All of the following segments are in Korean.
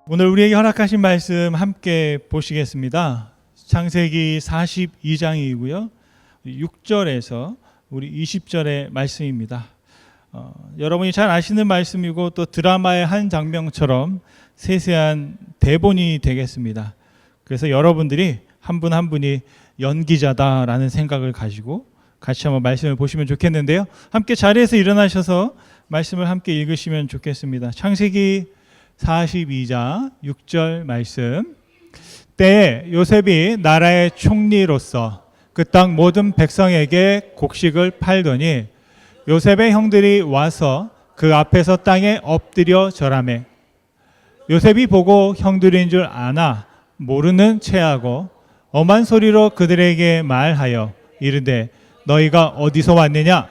오늘 우리에게 허락하신 말씀 함께 보시겠습니다. 창세기 42장이고요. 6절에서 우리 20절의 말씀입니다. 여러분이 잘 아시는 말씀이고 또 드라마의 한 장면처럼 세세한 대본이 되겠습니다. 그래서 여러분들이 한 분 한 분이 연기자다라는 생각을 가지고 같이 한번 말씀을 보시면 좋겠는데요. 함께 자리에서 일어나셔서 말씀을 함께 읽으시면 좋겠습니다. 창세기 42장 6절 말씀. 때에 요셉이 나라의 총리로서 그 땅 모든 백성에게 곡식을 팔더니 요셉의 형들이 와서 그 앞에서 땅에 엎드려 절하매 요셉이 보고 형들인 줄 아나 모르는 체하고 엄한 소리로 그들에게 말하여 이르되 너희가 어디서 왔느냐?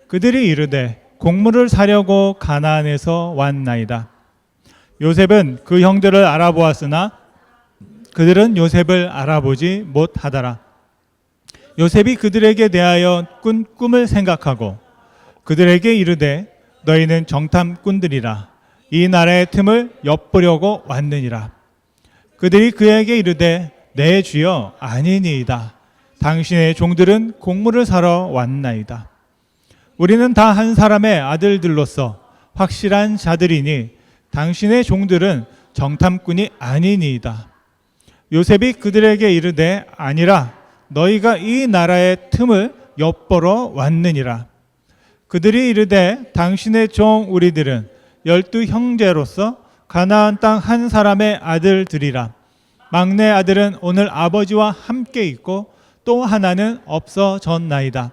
그들이 이르되 곡물을 사려고 가나안에서 왔나이다. 요셉은 그 형들을 알아보았으나 그들은 요셉을 알아보지 못하더라. 요셉이 그들에게 대하여 꾼 꿈을 생각하고 그들에게 이르되 너희는 정탐꾼들이라 이 나라의 틈을 엿보려고 왔느니라. 그들이 그에게 이르되 내 주여 아니니이다. 당신의 종들은 곡물을 사러 왔나이다. 우리는 다 한 사람의 아들들로서 확실한 자들이니 당신의 종들은 정탐꾼이 아니니이다. 요셉이 그들에게 이르되 아니라 너희가 이 나라의 틈을 엿보러 왔느니라. 그들이 이르되 당신의 종 우리들은 12 형제로서 가나안 땅 한 사람의 아들들이라. 막내 아들은 오늘 아버지와 함께 있고 또 하나는 없어졌나이다.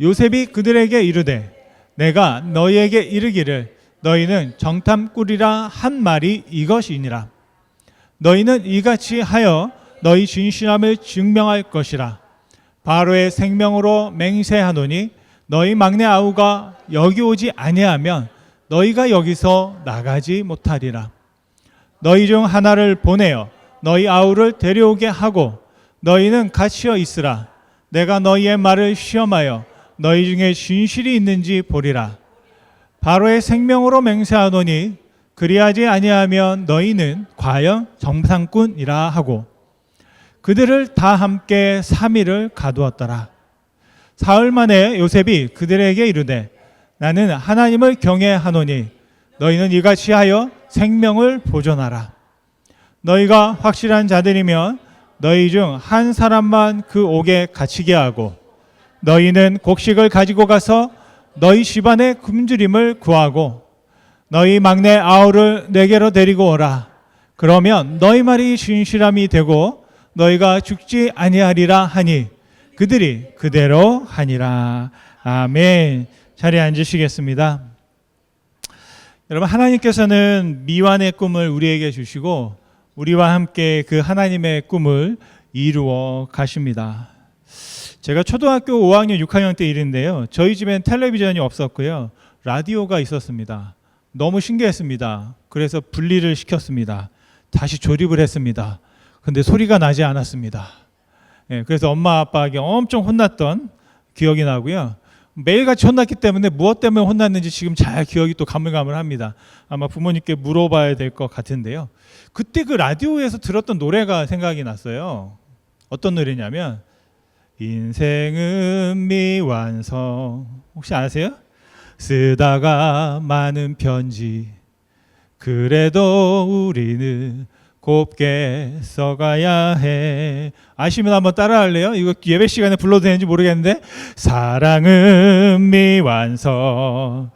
요셉이 그들에게 이르되 내가 너희에게 이르기를 너희는 정탐꾼이라 한 말이 이것이니라. 너희는 이같이 하여 너희 진실함을 증명할 것이라. 바로의 생명으로 맹세하노니 너희 막내 아우가 여기 오지 아니하면 너희가 여기서 나가지 못하리라. 너희 중 하나를 보내어 너희 아우를 데려오게 하고 너희는 갇혀 있으라. 내가 너희의 말을 시험하여 너희 중에 진실이 있는지 보리라. 바로의 생명으로 맹세하노니 그리하지 아니하면 너희는 과연 정탐꾼이라 하고 그들을 다 함께 3일을 가두었더라. 사흘 만에 요셉이 그들에게 이르되 나는 하나님을 경외하노니 너희는 이같이 하여 생명을 보존하라. 너희가 확실한 자들이면 너희 중 한 사람만 그 옥에 갇히게 하고 너희는 곡식을 가지고 가서 너희 집안의 굶주림을 구하고 너희 막내 아우를 내게로 데리고 오라. 그러면 너희 말이 진실함이 되고 너희가 죽지 아니하리라 하니 그들이 그대로 하니라. 아멘. 자리에 앉으시겠습니다. 여러분, 하나님께서는 미완의 꿈을 우리에게 주시고 우리와 함께 그 하나님의 꿈을 이루어 가십니다. 제가 초등학교 5학년, 6학년 때 일인데요. 저희 집엔 텔레비전이 없었고요. 라디오가 있었습니다. 너무 신기했습니다. 그래서 분리를 시켰습니다. 다시 조립을 했습니다. 근데 소리가 나지 않았습니다. 그래서 엄마 아빠에게 엄청 혼났던 기억이 나고요. 매일같이 혼났기 때문에 무엇 때문에 혼났는지 지금 잘 기억이 또 가물가물합니다. 아마 부모님께 물어봐야 될 것 같은데요. 그때 그 라디오에서 들었던 노래가 생각이 났어요. 어떤 노래냐면 인생은 미완성. 혹시 아세요? 쓰다가 많은 편지 그래도 우리는 곱게 써가야 해. 아시면 한번 따라할래요? 이거 예배 시간에 불러도 되는지 모르겠는데 사랑은 미완성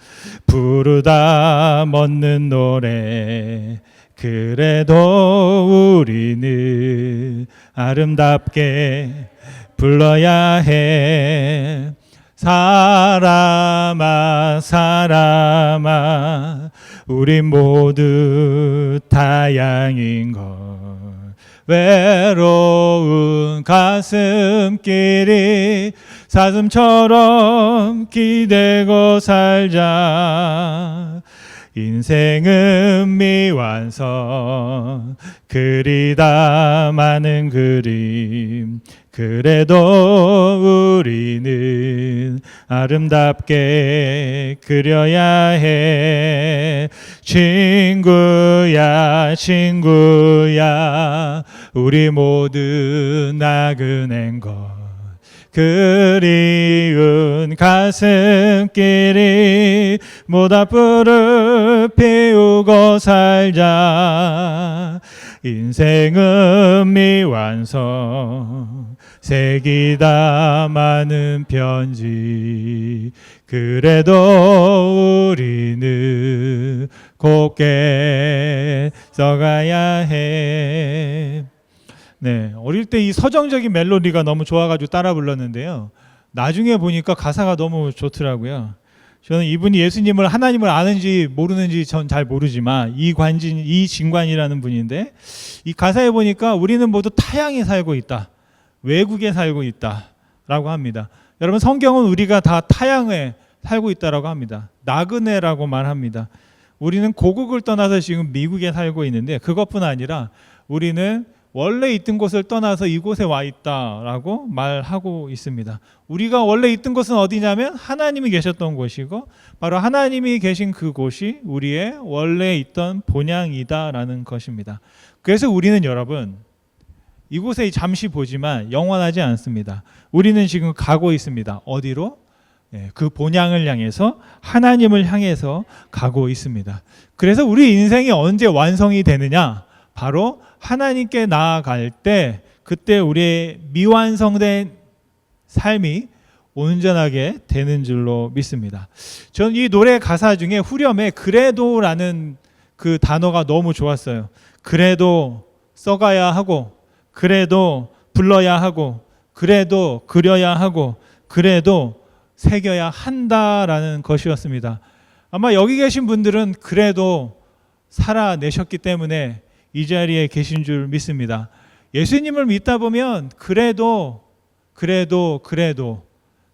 부르다 멎는 노래 그래도 우리는 아름답게 불러야 해. 사람아 사람아 우리 모두 타양인 걸 외로운 가슴길이 사슴처럼 기대고 살자. 인생은 미완성 그리다 많은 그림 그래도 우리는 아름답게 그려야 해. 친구야 친구야 우리 모두 나그넨 것 그리운 가슴끼리 모닥불을 피우고 살자. 인생은 미완성 색이다 많은 편지 그래도 우리는 곱게 써가야 해. 네, 어릴 때 이 서정적인 멜로디가 너무 좋아가지고 따라 불렀는데요. 나중에 보니까 가사가 너무 좋더라고요. 저는 이분이 예수님을 하나님을 아는지 모르는지 전 잘 모르지만 이진관이라는 분인데 이 가사에 보니까 우리는 모두 타향에 살고 있다, 외국에 살고 있다라고 합니다. 여러분 성경은 우리가 다 타향에 살고 있다라고 합니다. 나그네라고 말합니다. 우리는 고국을 떠나서 지금 미국에 살고 있는데 그것뿐 아니라 우리는 원래 있던 곳을 떠나서 이곳에 와 있다라고 말하고 있습니다. 우리가 원래 있던 곳은 어디냐면 하나님이 계셨던 곳이고 바로 하나님이 계신 그곳이 우리의 원래 있던 본향이다라는 것입니다. 그래서 우리는 여러분 이곳에 잠시 보지만 영원하지 않습니다. 우리는 지금 가고 있습니다. 어디로? 그 본향을 향해서 하나님을 향해서 가고 있습니다. 그래서 우리 인생이 언제 완성이 되느냐? 바로 하나님께 나아갈 때 그때 우리의 미완성된 삶이 온전하게 되는 줄로 믿습니다. 저는 이 노래 가사 중에 후렴에 그래도라는 그 단어가 너무 좋았어요. 그래도 써가야 하고 그래도 불러야 하고 그래도 그려야 하고 그래도 새겨야 한다라는 것이었습니다. 아마 여기 계신 분들은 그래도 살아내셨기 때문에 이 자리에 계신 줄 믿습니다. 예수님을 믿다 보면 그래도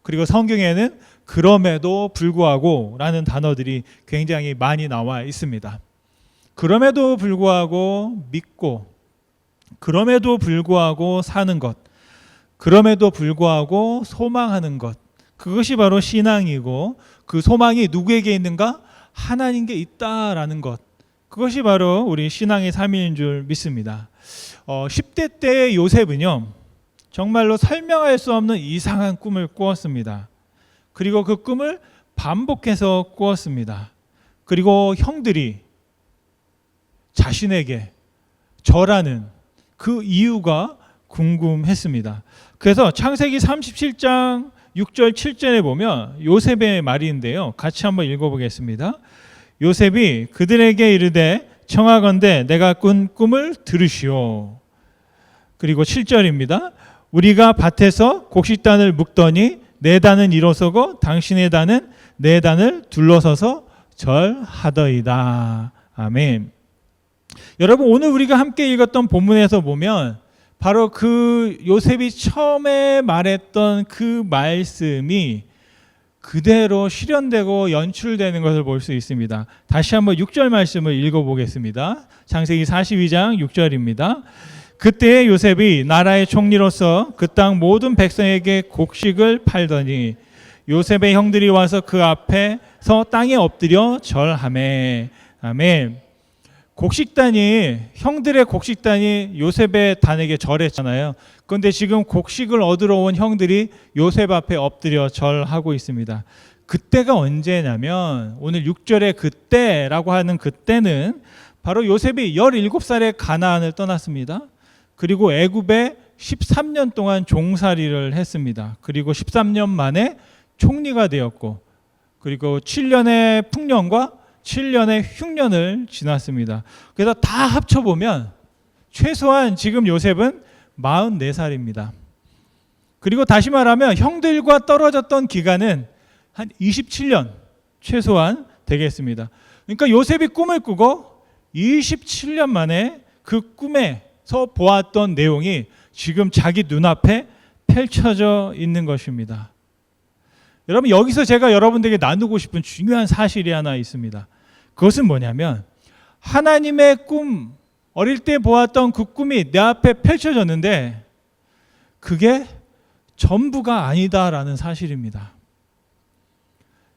그리고 성경에는 그럼에도 불구하고 라는 단어들이 굉장히 많이 나와 있습니다. 그럼에도 불구하고 믿고 그럼에도 불구하고 사는 것 그럼에도 불구하고 소망하는 것 그것이 바로 신앙이고 그 소망이 누구에게 있는가? 하나님께 있다라는 것 그것이 바로 우리 신앙의 삶인 줄 믿습니다. 10대 때의 요셉은요 정말로 설명할 수 없는 이상한 꿈을 꾸었습니다. 그리고 그 꿈을 반복해서 꾸었습니다. 그리고 형들이 자신에게 절하는 그 이유가 궁금했습니다. 그래서 창세기 37장 6절 7절에 보면 요셉의 말인데요. 같이 한번 읽어보겠습니다. 요셉이 그들에게 이르되 청하건대 내가 꾼 꿈을 들으시오. 그리고 7절입니다. 우리가 밭에서 곡식단을 묶더니 내 단은 일어서고 당신의 단은 내 단을 둘러서서 절하더이다. 아멘. 여러분 오늘 우리가 함께 읽었던 본문에서 보면 바로 그 요셉이 처음에 말했던 그 말씀이 그대로 실현되고 연출되는 것을 볼 수 있습니다. 다시 한번 6절 말씀을 읽어보겠습니다. 창세기 42장 6절입니다. 그때 요셉이 나라의 총리로서 그 땅 모든 백성에게 곡식을 팔더니 요셉의 형들이 와서 그 앞에서 땅에 엎드려 절하매. 아멘. 형들의 곡식단이 요셉의 단에게 절했잖아요. 그런데 지금 곡식을 얻으러 온 형들이 요셉 앞에 엎드려 절하고 있습니다. 그때가 언제냐면 오늘 6절에 그때라고 하는 그때는 바로 요셉이 17살에 가나안을 떠났습니다. 그리고 애굽에 13년 동안 종살이를 했습니다. 그리고 13년 만에 총리가 되었고 그리고 7년의 풍년과 7년의 흉년을 지났습니다. 그래서 다 합쳐보면 최소한 지금 요셉은 44살입니다. 그리고 다시 말하면 형들과 떨어졌던 기간은 한 27년 최소한 되겠습니다. 그러니까 요셉이 꿈을 꾸고 27년 만에 그 꿈에서 보았던 내용이 지금 자기 눈앞에 펼쳐져 있는 것입니다. 여러분 여기서 제가 여러분들에게 나누고 싶은 중요한 사실이 하나 있습니다. 그것은 뭐냐면 하나님의 꿈, 어릴 때 보았던 그 꿈이 내 앞에 펼쳐졌는데 그게 전부가 아니다라는 사실입니다.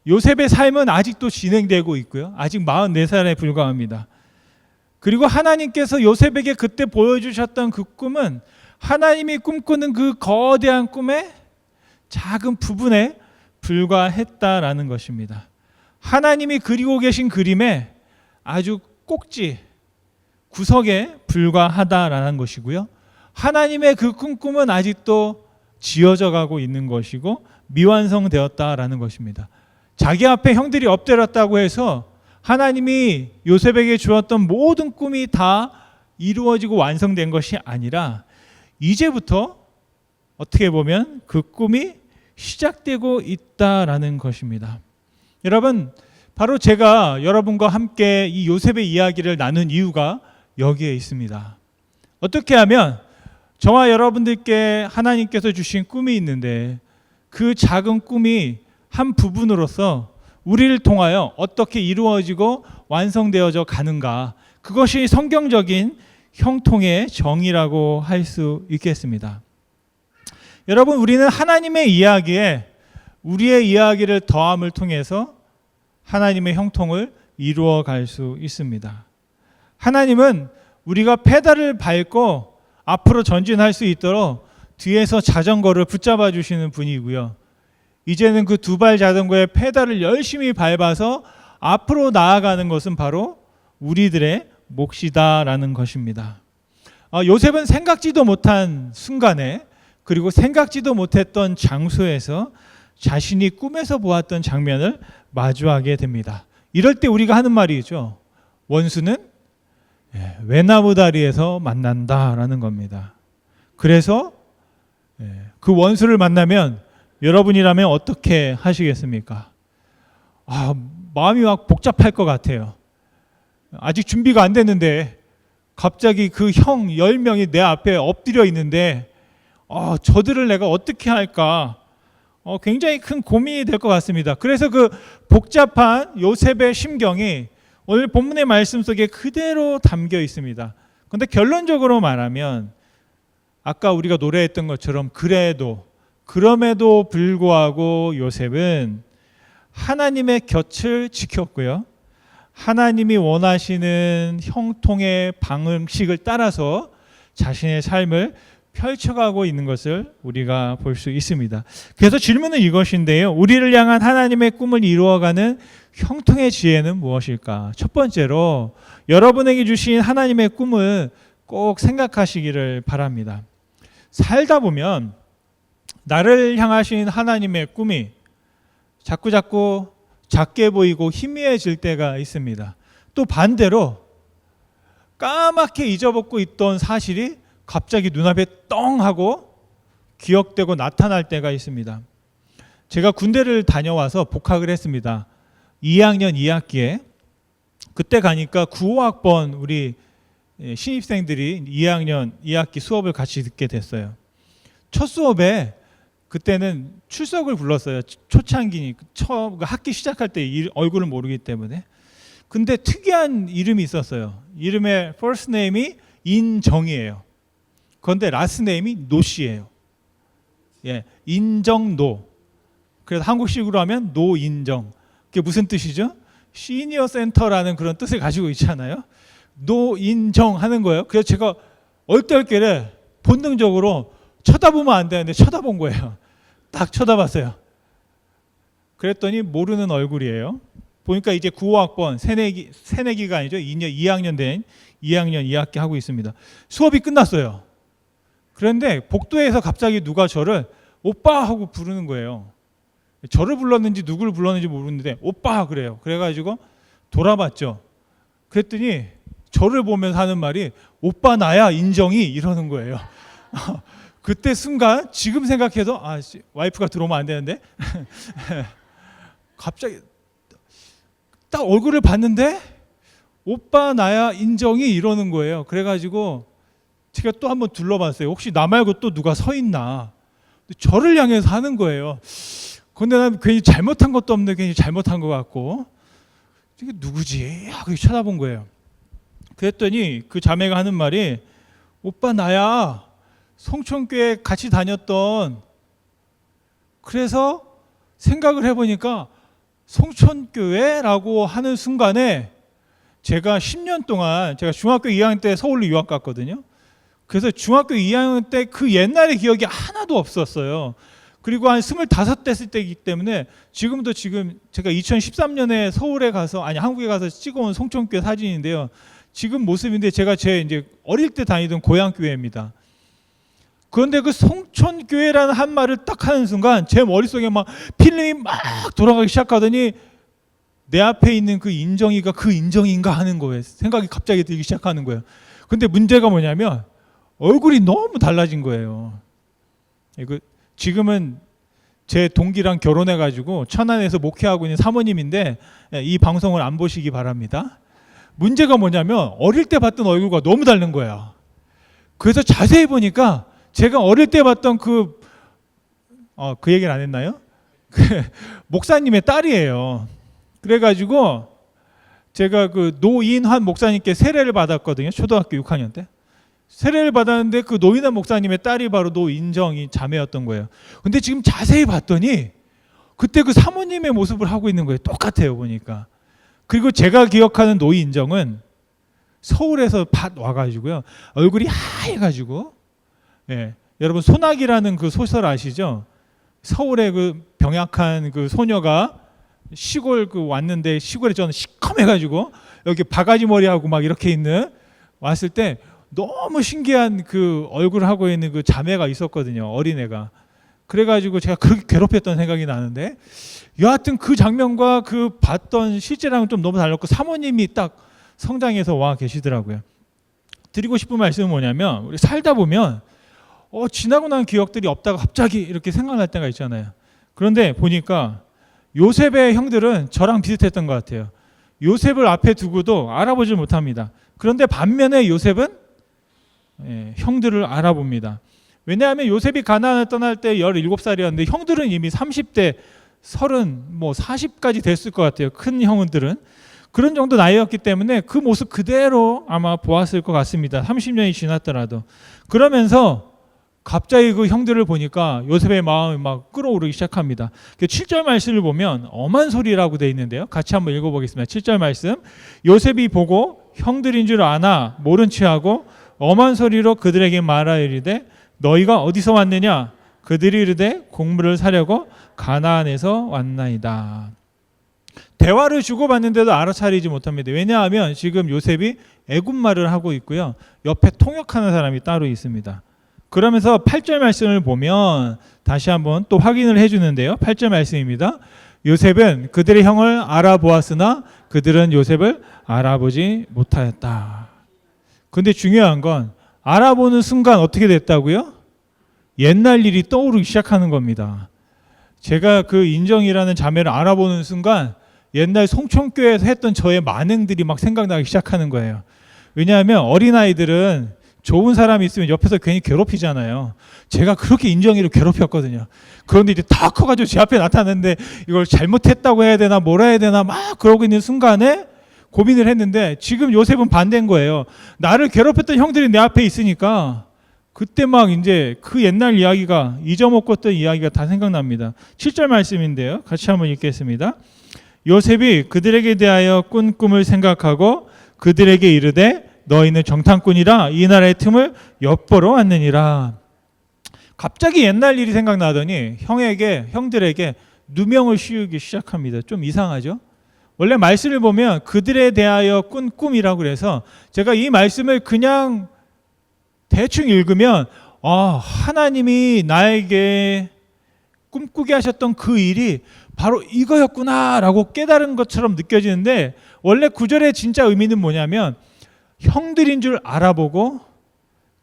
요셉의 삶은 아직도 진행되고 있고요. 아직 44살에 불과합니다. 그리고 하나님께서 요셉에게 그때 보여주셨던 그 꿈은 하나님이 꿈꾸는 그 거대한 꿈의 작은 부분에 불과했다라는 것입니다. 하나님이 그리고 계신 그림의 아주 꼭지, 구석에 불과하다라는 것이고요. 하나님의 그 꿈은 아직도 지어져 가고 있는 것이고 미완성되었다라는 것입니다. 자기 앞에 형들이 엎드렸다고 해서 하나님이 요셉에게 주었던 모든 꿈이 다 이루어지고 완성된 것이 아니라 이제부터 어떻게 보면 그 꿈이 시작되고 있다라는 것입니다. 여러분, 바로 제가 여러분과 함께 이 요셉의 이야기를 나눈 이유가 여기에 있습니다. 어떻게 하면 저와 여러분들께 하나님께서 주신 꿈이 있는데 그 작은 꿈이 한 부분으로서 우리를 통하여 어떻게 이루어지고 완성되어져 가는가, 그것이 성경적인 형통의 정의라고 할 수 있겠습니다. 여러분, 우리는 하나님의 이야기에 우리의 이야기를 더함을 통해서 하나님의 형통을 이루어 갈 수 있습니다. 하나님은 우리가 페달을 밟고 앞으로 전진할 수 있도록 뒤에서 자전거를 붙잡아 주시는 분이고요. 이제는 그 두 발 자전거의 페달을 열심히 밟아서 앞으로 나아가는 것은 바로 우리들의 몫이다라는 것입니다. 요셉은 생각지도 못한 순간에, 그리고 생각지도 못했던 장소에서 자신이 꿈에서 보았던 장면을 마주하게 됩니다. 이럴 때 우리가 하는 말이 있죠. 원수는 외나무 다리에서 만난다라는 겁니다. 그래서 그 원수를 만나면 여러분이라면 어떻게 하시겠습니까? 마음이 막 복잡할 것 같아요. 아직 준비가 안 됐는데 갑자기 그 형 10명이 내 앞에 엎드려 있는데 저들을 내가 어떻게 할까? 굉장히 큰 고민이 될 것 같습니다. 그래서 그 복잡한 요셉의 심경이 오늘 본문의 말씀 속에 그대로 담겨 있습니다. 그런데 결론적으로 말하면 아까 우리가 노래했던 것처럼 그럼에도 불구하고 요셉은 하나님의 곁을 지켰고요. 하나님이 원하시는 형통의 방식을 따라서 자신의 삶을 펼쳐가고 있는 것을 우리가 볼 수 있습니다. 그래서 질문은 이것인데요. 우리를 향한 하나님의 꿈을 이루어가는 형통의 지혜는 무엇일까? 첫 번째로 여러분에게 주신 하나님의 꿈을 꼭 생각하시기를 바랍니다. 살다 보면 나를 향하신 하나님의 꿈이 자꾸 작게 보이고 희미해질 때가 있습니다. 또 반대로 까맣게 잊어먹고 있던 사실이 갑자기 눈앞에 떵 하고 기억되고 나타날 때가 있습니다. 제가 군대를 다녀와서 복학을 했습니다. 2학년 2학기에 그때 가니까 9호학번 우리 신입생들이 2학년 2학기 수업을 같이 듣게 됐어요. 첫 수업에 그때는 출석을 불렀어요. 초창기니 학기 시작할 때 얼굴을 모르기 때문에. 근데 특이한 이름이 있었어요. 이름의 first name이 인정이에요. 그런데 last name이 노씨예요. 인정노. 그래서 한국식으로 하면 노인정. 그게 무슨 뜻이죠? 시니어 센터라는 그런 뜻을 가지고 있잖아요. 노인정 하는 거예요. 그래서 제가 얼떨결에 본능적으로 쳐다보면 안 되는데 쳐다본 거예요. 딱 쳐다봤어요. 그랬더니 모르는 얼굴이에요. 보니까 이제 9호학번 새내기가 아니죠. 2학년 된 2학년 2학기 하고 있습니다. 수업이 끝났어요. 그런데 복도에서 갑자기 누가 저를 오빠 하고 부르는 거예요. 저를 불렀는지 누구를 불렀는지 모르는데 오빠 그래요. 그래가지고 돌아봤죠. 그랬더니 저를 보면서 하는 말이 오빠 나야 인정이 이러는 거예요. 그때 순간 지금 생각해도 와이프가 들어오면 안 되는데 갑자기 딱 얼굴을 봤는데 오빠 나야 인정이 이러는 거예요. 그래가지고 제가 또 한번 둘러봤어요. 혹시 나 말고 또 누가 서 있나. 저를 향해서 하는 거예요. 근데 난 괜히 잘못한 것도 없는데 괜히 잘못한 것 같고 이게 누구지? 하고 쳐다본 거예요. 그랬더니 그 자매가 하는 말이 오빠 나야 송천교회 같이 다녔던, 그래서 생각을 해보니까 송천교회라고 하는 순간에 제가 10년 동안, 제가 중학교 2학년 때 서울로 유학 갔거든요. 그래서 중학교 2학년 때 그 옛날의 기억이 하나도 없었어요. 그리고 한 25 됐을 때이기 때문에 지금 제가 2013년에 서울에 가서, 한국에 가서 찍어온 송천교회 사진인데요. 지금 모습인데 제가 제 이제 어릴 때 다니던 고향 교회입니다. 그런데 그 송천교회라는 한 말을 딱 하는 순간 제 머릿속에 막 필름이 막 돌아가기 시작하더니 내 앞에 있는 그 인정이가 그 인정인가 하는 거예요. 생각이 갑자기 들기 시작하는 거예요. 근데 문제가 뭐냐면 얼굴이 너무 달라진 거예요. 지금은 제 동기랑 결혼해가지고 천안에서 목회하고 있는 사모님인데 이 방송을 안 보시기 바랍니다. 문제가 뭐냐면 어릴 때 봤던 얼굴과 너무 다른 거예요. 그래서 자세히 보니까 제가 어릴 때 봤던 그 얘기를 안 했나요? 목사님의 딸이에요. 그래가지고 제가 그 노인환 목사님께 세례를 받았거든요. 초등학교 6학년 때. 세례를 받았는데 그 노인환 목사님의 딸이 바로 노인정이 자매였던 거예요. 근데 지금 자세히 봤더니 그때 그 사모님의 모습을 하고 있는 거예요. 똑같아요, 보니까. 그리고 제가 기억하는 노인정은 서울에서 와가지고요. 얼굴이 하얘가지고, 예, 여러분 소나기라는 그 소설 아시죠? 서울의 그 병약한 그 소녀가 시골 왔는데 시골에 저는 시커매가지고 여기 바가지 머리하고 막 이렇게 있는 왔을 때 너무 신기한 그 얼굴을 하고 있는 그 자매가 있었거든요. 어린애가. 그래가지고 제가 그렇게 괴롭혔던 생각이 나는데 여하튼 그 장면과 그 봤던 실제랑은 좀 너무 달랐고 사모님이 딱 성장해서 와 계시더라고요. 드리고 싶은 말씀은 뭐냐면 우리 살다 보면 지나고 난 기억들이 없다가 갑자기 이렇게 생각날 때가 있잖아요. 그런데 보니까 요셉의 형들은 저랑 비슷했던 것 같아요. 요셉을 앞에 두고도 알아보지 못합니다. 그런데 반면에 요셉은 형들을 알아봅니다. 왜냐하면 요셉이 가나안을 떠날 때 17살이었는데 형들은 이미 30대, 30, 40까지 됐을 것 같아요. 큰 형들은. 그런 정도 나이였기 때문에 그 모습 그대로 아마 보았을 것 같습니다. 30년이 지났더라도. 그러면서 갑자기 그 형들을 보니까 요셉의 마음이 막 끓어오르기 시작합니다. 7절 말씀을 보면 엄한 소리라고 되어 있는데요. 같이 한번 읽어보겠습니다. 7절 말씀. 요셉이 보고 형들인 줄 아나 모른 체하고 엄한 소리로 그들에게 말하이르되 너희가 어디서 왔느냐? 그들이 이르되 곡물을 사려고 가나안에서 왔나이다. 대화를 주고받는데도 알아차리지 못합니다. 왜냐하면 지금 요셉이 애굽말을 하고 있고요. 옆에 통역하는 사람이 따로 있습니다. 그러면서 8절 말씀을 보면 다시 한번 또 확인을 해주는데요. 8절 말씀입니다. 요셉은 그들의 형을 알아보았으나 그들은 요셉을 알아보지 못하였다. 근데 중요한 건 알아보는 순간 어떻게 됐다고요? 옛날 일이 떠오르기 시작하는 겁니다. 제가 그 인정이라는 자매를 알아보는 순간 옛날 송천교회에서 했던 저의 만행들이 막 생각나기 시작하는 거예요. 왜냐하면 어린아이들은 좋은 사람이 있으면 옆에서 괜히 괴롭히잖아요. 제가 그렇게 인정이를 괴롭혔거든요. 그런데 이제 다 커가지고 제 앞에 나타났는데 이걸 잘못했다고 해야 되나 뭐라 해야 되나 막 그러고 있는 순간에 고민을 했는데 지금 요셉은 반대인 거예요. 나를 괴롭혔던 형들이 내 앞에 있으니까 그때 막 이제 그 옛날 이야기가 잊어먹었던 이야기가 다 생각납니다. 7절 말씀인데요. 같이 한번 읽겠습니다. 요셉이 그들에게 대하여 꾼 꿈을 생각하고 그들에게 이르되 너희는 정탐꾼이라 이 나라의 틈을 엿보러 왔느니라. 갑자기 옛날 일이 생각나더니 형들에게 누명을 씌우기 시작합니다. 좀 이상하죠? 원래 말씀을 보면 그들에 대하여 꾼 꿈이라고 그래서 제가 이 말씀을 그냥 대충 읽으면 하나님이 나에게 꿈꾸게 하셨던 그 일이 바로 이거였구나라고 깨달은 것처럼 느껴지는데 원래 구절의 진짜 의미는 뭐냐면 형들인 줄 알아보고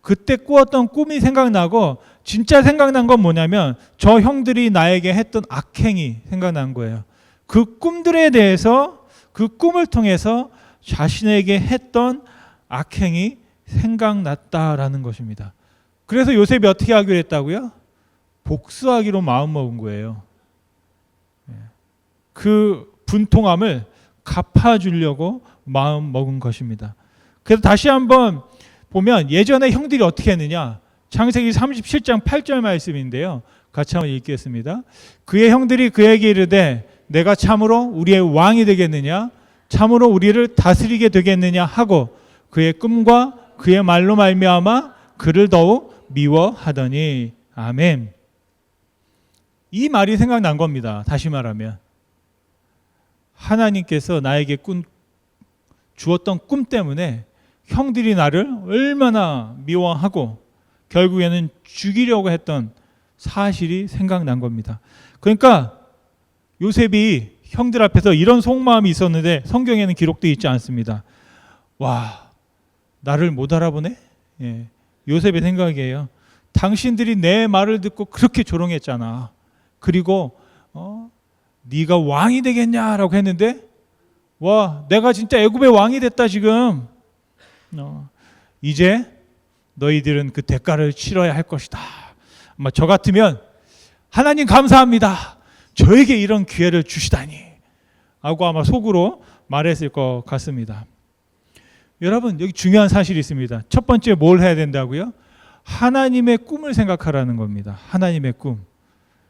그때 꾸었던 꿈이 생각나고 진짜 생각난 건 뭐냐면 저 형들이 나에게 했던 악행이 생각난 거예요. 그 꿈들에 대해서 그 꿈을 통해서 자신에게 했던 악행이 생각났다라는 것입니다. 그래서 요셉이 어떻게 하기로 했다고요? 복수하기로 마음먹은 거예요. 그 분통함을 갚아주려고 마음먹은 것입니다. 그래서 다시 한번 보면 예전에 형들이 어떻게 했느냐? 창세기 37장 8절 말씀인데요. 같이 한번 읽겠습니다. 그의 형들이 그에게 이르되 내가 참으로 우리의 왕이 되겠느냐 참으로 우리를 다스리게 되겠느냐 하고 그의 꿈과 그의 말로 말미암아 그를 더욱 미워하더니 아멘. 이 말이 생각난 겁니다. 다시 말하면 하나님께서 나에게 주었던 꿈 때문에 형들이 나를 얼마나 미워하고 결국에는 죽이려고 했던 사실이 생각난 겁니다. 그러니까 요셉이 형들 앞에서 이런 속마음이 있었는데 성경에는 기록되어 있지 않습니다. 와, 나를 못 알아보네? 예, 요셉의 생각이에요. 당신들이 내 말을 듣고 그렇게 조롱했잖아. 그리고 네가 왕이 되겠냐라고 했는데 와, 내가 진짜 애굽의 왕이 됐다 지금. 이제 너희들은 그 대가를 치러야 할 것이다. 아마 저 같으면 하나님 감사합니다. 저에게 이런 기회를 주시다니 하고 아마 속으로 말했을 것 같습니다. 여러분, 여기 중요한 사실이 있습니다. 첫 번째 뭘 해야 된다고요? 하나님의 꿈을 생각하라는 겁니다. 하나님의 꿈.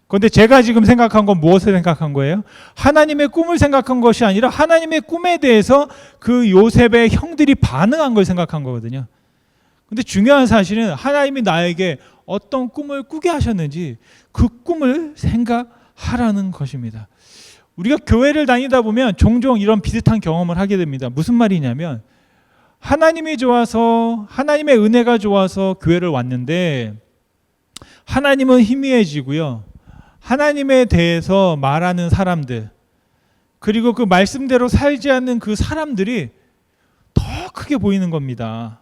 그런데 제가 지금 생각한 건 무엇을 생각한 거예요? 하나님의 꿈을 생각한 것이 아니라 하나님의 꿈에 대해서 그 요셉의 형들이 반응한 걸 생각한 거거든요. 근데 중요한 사실은 하나님이 나에게 어떤 꿈을 꾸게 하셨는지 그 꿈을 생각하라는 것입니다. 우리가 교회를 다니다 보면 종종 이런 비슷한 경험을 하게 됩니다. 무슨 말이냐면 하나님이 좋아서 하나님의 은혜가 좋아서 교회를 왔는데 하나님은 희미해지고요. 하나님에 대해서 말하는 사람들 그리고 그 말씀대로 살지 않는 그 사람들이 더 크게 보이는 겁니다.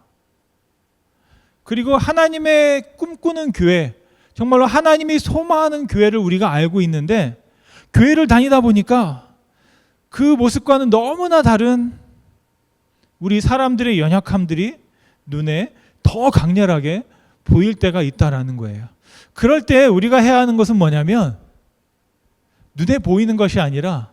그리고 하나님의 꿈꾸는 교회, 정말로 하나님이 소망하는 교회를 우리가 알고 있는데 교회를 다니다 보니까 그 모습과는 너무나 다른 우리 사람들의 연약함들이 눈에 더 강렬하게 보일 때가 있다라는 거예요. 그럴 때 우리가 해야 하는 것은 뭐냐면 눈에 보이는 것이 아니라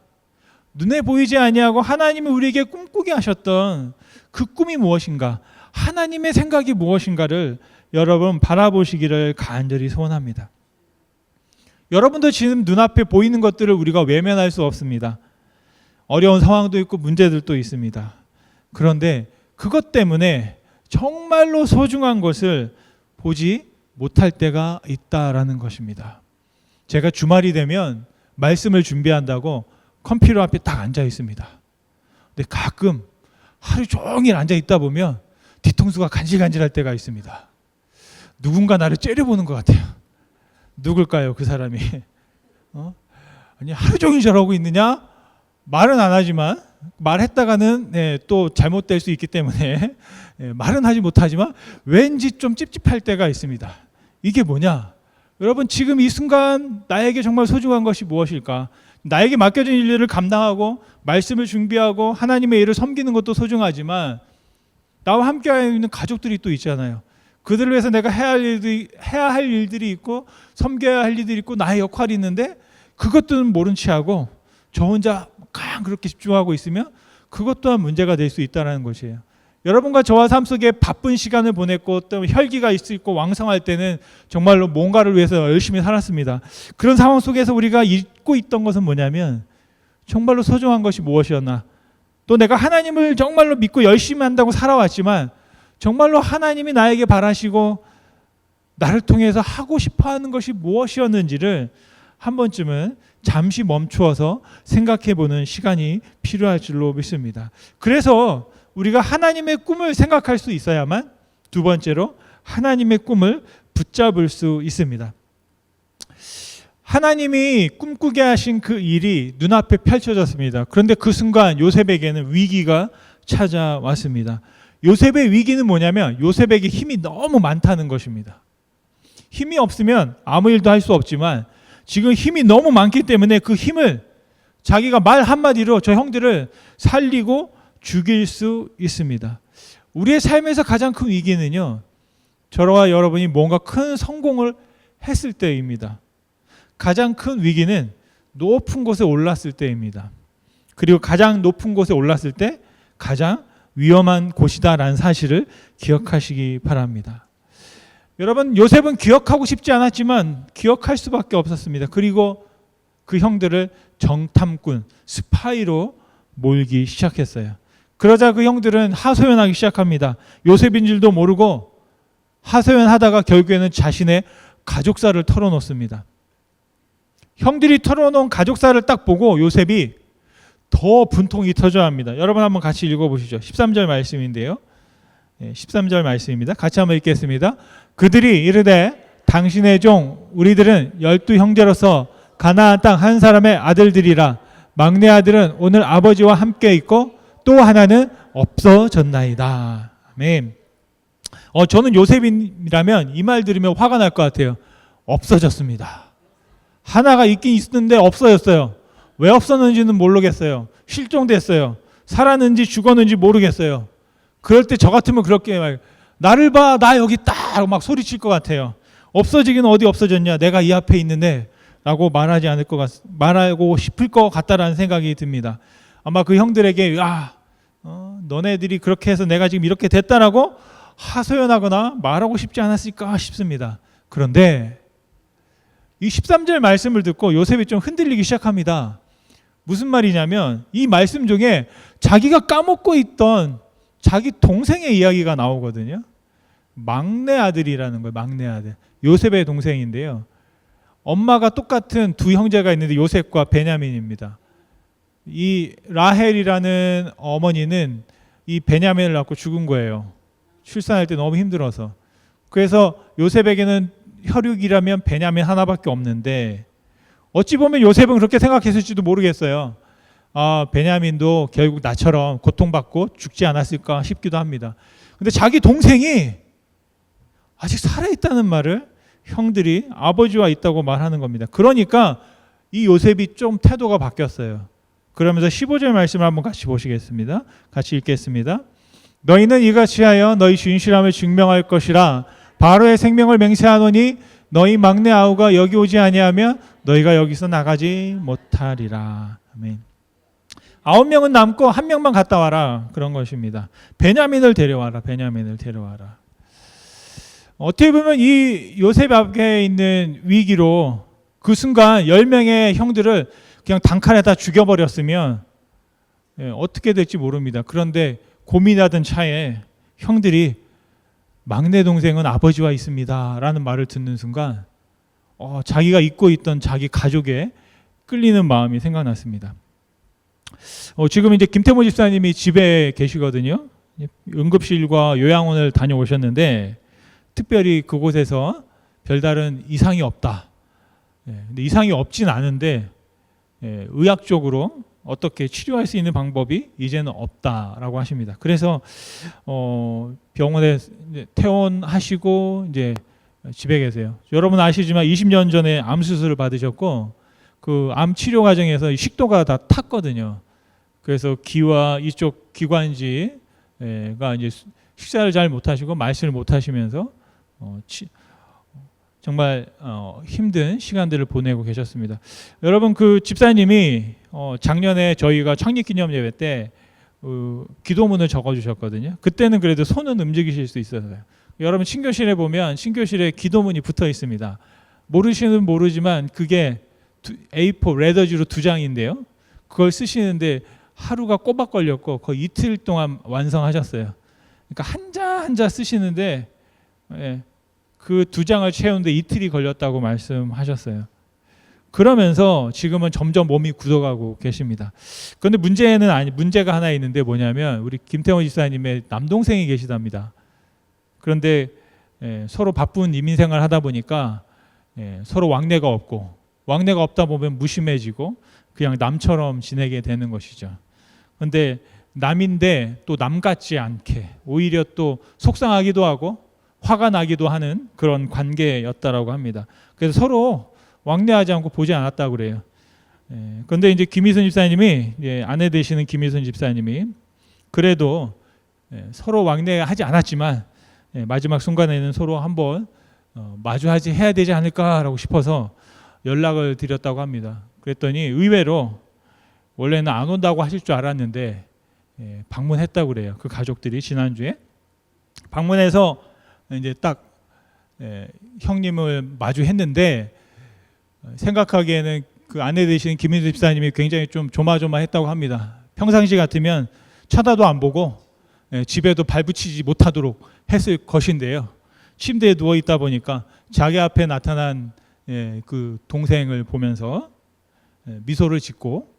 눈에 보이지 아니하고 하나님이 우리에게 꿈꾸게 하셨던 그 꿈이 무엇인가, 하나님의 생각이 무엇인가를 여러분 바라보시기를 간절히 소원합니다. 여러분도 지금 눈앞에 보이는 것들을 우리가 외면할 수 없습니다. 어려운 상황도 있고 문제들도 있습니다. 그런데 그것 때문에 정말로 소중한 것을 보지 못할 때가 있다라는 것입니다. 제가 주말이 되면 말씀을 준비한다고 컴퓨터 앞에 딱 앉아 있습니다. 근데 가끔 하루 종일 앉아 있다 보면 뒤통수가 간질간질할 때가 있습니다. 누군가 나를 째려보는 것 같아요. 누굴까요, 그 사람이? 아니 하루 종일 저러고 있느냐? 말은 안 하지만 말했다가는 또 잘못될 수 있기 때문에 말은 하지 못하지만 왠지 좀 찝찝할 때가 있습니다. 이게 뭐냐? 여러분, 지금 이 순간 나에게 정말 소중한 것이 무엇일까? 나에게 맡겨진 일을 감당하고 말씀을 준비하고 하나님의 일을 섬기는 것도 소중하지만 나와 함께 있는 가족들이 또 있잖아요. 그들을 위해서 내가 해야 할 일들이 있고 섬겨야 할 일들이 있고 나의 역할이 있는데 그것들은 모른 체하고 저 혼자 그렇게 집중하고 있으면 그것 또한 문제가 될 수 있다는 것이에요. 여러분과 저와 삶 속에 바쁜 시간을 보냈고 또 혈기가 있고 왕성할 때는 정말로 뭔가를 위해서 열심히 살았습니다. 그런 상황 속에서 우리가 잊고 있던 것은 뭐냐면 정말로 소중한 것이 무엇이었나, 또 내가 하나님을 정말로 믿고 열심히 한다고 살아왔지만 정말로 하나님이 나에게 바라시고 나를 통해서 하고 싶어하는 것이 무엇이었는지를 한 번쯤은 잠시 멈추어서 생각해보는 시간이 필요할 줄로 믿습니다. 그래서 우리가 하나님의 꿈을 생각할 수 있어야만 두 번째로 하나님의 꿈을 붙잡을 수 있습니다. 하나님이 꿈꾸게 하신 그 일이 눈앞에 펼쳐졌습니다. 그런데 그 순간 요셉에게는 위기가 찾아왔습니다. 요셉의 위기는 뭐냐면 요셉에게 힘이 너무 많다는 것입니다. 힘이 없으면 아무 일도 할 수 없지만 지금 힘이 너무 많기 때문에 그 힘을 자기가 말 한마디로 저 형들을 살리고 죽일 수 있습니다. 우리의 삶에서 가장 큰 위기는요, 저와 여러분이 뭔가 큰 성공을 했을 때입니다. 가장 큰 위기는 높은 곳에 올랐을 때입니다. 그리고 가장 높은 곳에 올랐을 때 가장 위험한 곳이다라는 사실을 기억하시기 바랍니다. 여러분, 요셉은 기억하고 싶지 않았지만 기억할 수밖에 없었습니다. 그리고 그 형들을 정탐꾼, 스파이로 몰기 시작했어요. 그러자 그 형들은 하소연하기 시작합니다. 요셉인 줄도 모르고 하소연하다가 결국에는 자신의 가족사를 털어놓습니다. 형들이 털어놓은 가족사를 딱 보고 요셉이 더 분통이 터져야 합니다. 여러분 한번 같이 읽어보시죠. 13절 말씀인데요. 13절 말씀입니다. 같이 한번 읽겠습니다. 그들이 이르되 당신의 종 우리들은 12 형제로서 가나안 땅 한 사람의 아들들이라. 막내 아들은 오늘 아버지와 함께 있고 또 하나는 없어졌나이다. 아멘. 저는 요셉이라면 이 말 들으면 화가 날 것 같아요. 없어졌습니다. 하나가 있긴 있었는데 없어졌어요. 왜 없었는지는 모르겠어요. 실종됐어요. 살았는지 죽었는지 모르겠어요. 그럴 때 저 같으면 그렇게 막 나를 봐, 나 여기 있다 막 소리칠 것 같아요. 없어지긴 어디 없어졌냐? 내가 이 앞에 있는데 라고 말하고 싶을 것 같다라는 생각이 듭니다. 아마 그 형들에게 너네들이 그렇게 해서 내가 지금 이렇게 됐다라고 하소연하거나 말하고 싶지 않았을까 싶습니다. 그런데 이 13절 말씀을 듣고 요셉이 좀 흔들리기 시작합니다. 무슨 말이냐면 이 말씀 중에 자기가 까먹고 있던 자기 동생의 이야기가 나오거든요. 막내 아들이라는 거예요. 막내 아들. 요셉의 동생인데요. 엄마가 똑같은 두 형제가 있는데 요셉과 베냐민입니다. 이 라헬이라는 어머니는 이 베냐민을 낳고 죽은 거예요. 출산할 때 너무 힘들어서. 그래서 요셉에게는 혈육이라면 베냐민 하나밖에 없는데 어찌 보면 요셉은 그렇게 생각했을지도 모르겠어요. 베냐민도 결국 나처럼 고통받고 죽지 않았을까 싶기도 합니다. 근데 자기 동생이 아직 살아있다는 말을 형들이 아버지와 있다고 말하는 겁니다. 그러니까 이 요셉이 좀 태도가 바뀌었어요. 그러면서 15절 말씀을 한번 같이 보시겠습니다. 같이 읽겠습니다. 너희는 이같이 하여 너희 진실함을 증명할 것이라. 바로의 생명을 맹세하노니 너희 막내 아우가 여기 오지 아니하면 너희가 여기서 나가지 못하리라. 아멘. 9명은 남고 1명만 갔다 와라. 그런 것입니다. 베냐민을 데려와라. 베냐민을 데려와라. 어떻게 보면 이 요셉 앞에 있는 위기로 그 순간 10명의 형들을 그냥 단칼에다 죽여버렸으면 어떻게 될지 모릅니다. 그런데 고민하던 차에 형들이 막내 동생은 아버지와 있습니다 라는 말을 듣는 순간 자기가 잊고 있던 자기 가족에 끌리는 마음이 생각났습니다. 지금 이제 김태모 집사님이 집에 계시거든요. 응급실과 요양원을 다녀오셨는데 특별히 그곳에서 별다른 이상이 없다. 근데 이상이 없진 않은데 의학적으로 어떻게 치료할 수 있는 방법이 이제는 없다라고 하십니다. 그래서 병원에 퇴원하시고 이제 집에 계세요. 여러분 아시지만 20년 전에 암 수술을 받으셨고 그 암 치료 과정에서 식도가 다 탔거든요. 그래서 기와 이쪽 기관지가 이제 식사를 잘 못하시고 말씀을 못하시면서 정말 힘든 시간들을 보내고 계셨습니다. 여러분 그 집사님이 작년에 저희가 창립기념 예배 때 기도문을 적어주셨거든요. 그때는 그래도 손은 움직이실 수 있었어요. 여러분 친교실에 보면 친교실에 기도문이 붙어 있습니다. 모르시는 모르지만 그게 A4 레더지로 2장인데요. 그걸 쓰시는데 하루가 꼬박 걸렸고 거의 이틀 동안 완성하셨어요. 그러니까 한자 한자 쓰시는데 그 2장을 채우는데 이틀이 걸렸다고 말씀하셨어요. 그러면서 지금은 점점 몸이 굳어가고 계십니다. 그런데 문제가 하나 있는데 뭐냐면 우리 김태원 집사님의 남동생이 계시답니다. 그런데 서로 바쁜 이민생활 하다 보니까 서로 왕래가 없다 보면 무심해지고 그냥 남처럼 지내게 되는 것이죠. 그런데 남인데 또 남 같지 않게 오히려 또 속상하기도 하고 화가 나기도 하는 그런 관계였다라고 합니다. 그래서 서로 왕래하지 않고 보지 않았다고 그래요. 그런데 이제 김희순 집사님이 아내 되시는 김희순 집사님이 그래도 서로 왕래하지 않았지만 마지막 순간에는 서로 한번 마주하지 해야 되지 않을까라고 싶어서 연락을 드렸다고 합니다. 그랬더니 의외로 원래는 안 온다고 하실 줄 알았는데 방문했다고 그래요. 그 가족들이 지난주에 방문해서 이제 딱 형님을 마주했는데 생각하기에는 그 아내 되시는 김인수 집사님이 굉장히 좀 조마조마했다고 합니다. 평상시 같으면 쳐다도 안 보고 집에도 발붙이지 못하도록 했을 것인데요. 침대에 누워 있다 보니까 자기 앞에 나타난 그 동생을 보면서 미소를 짓고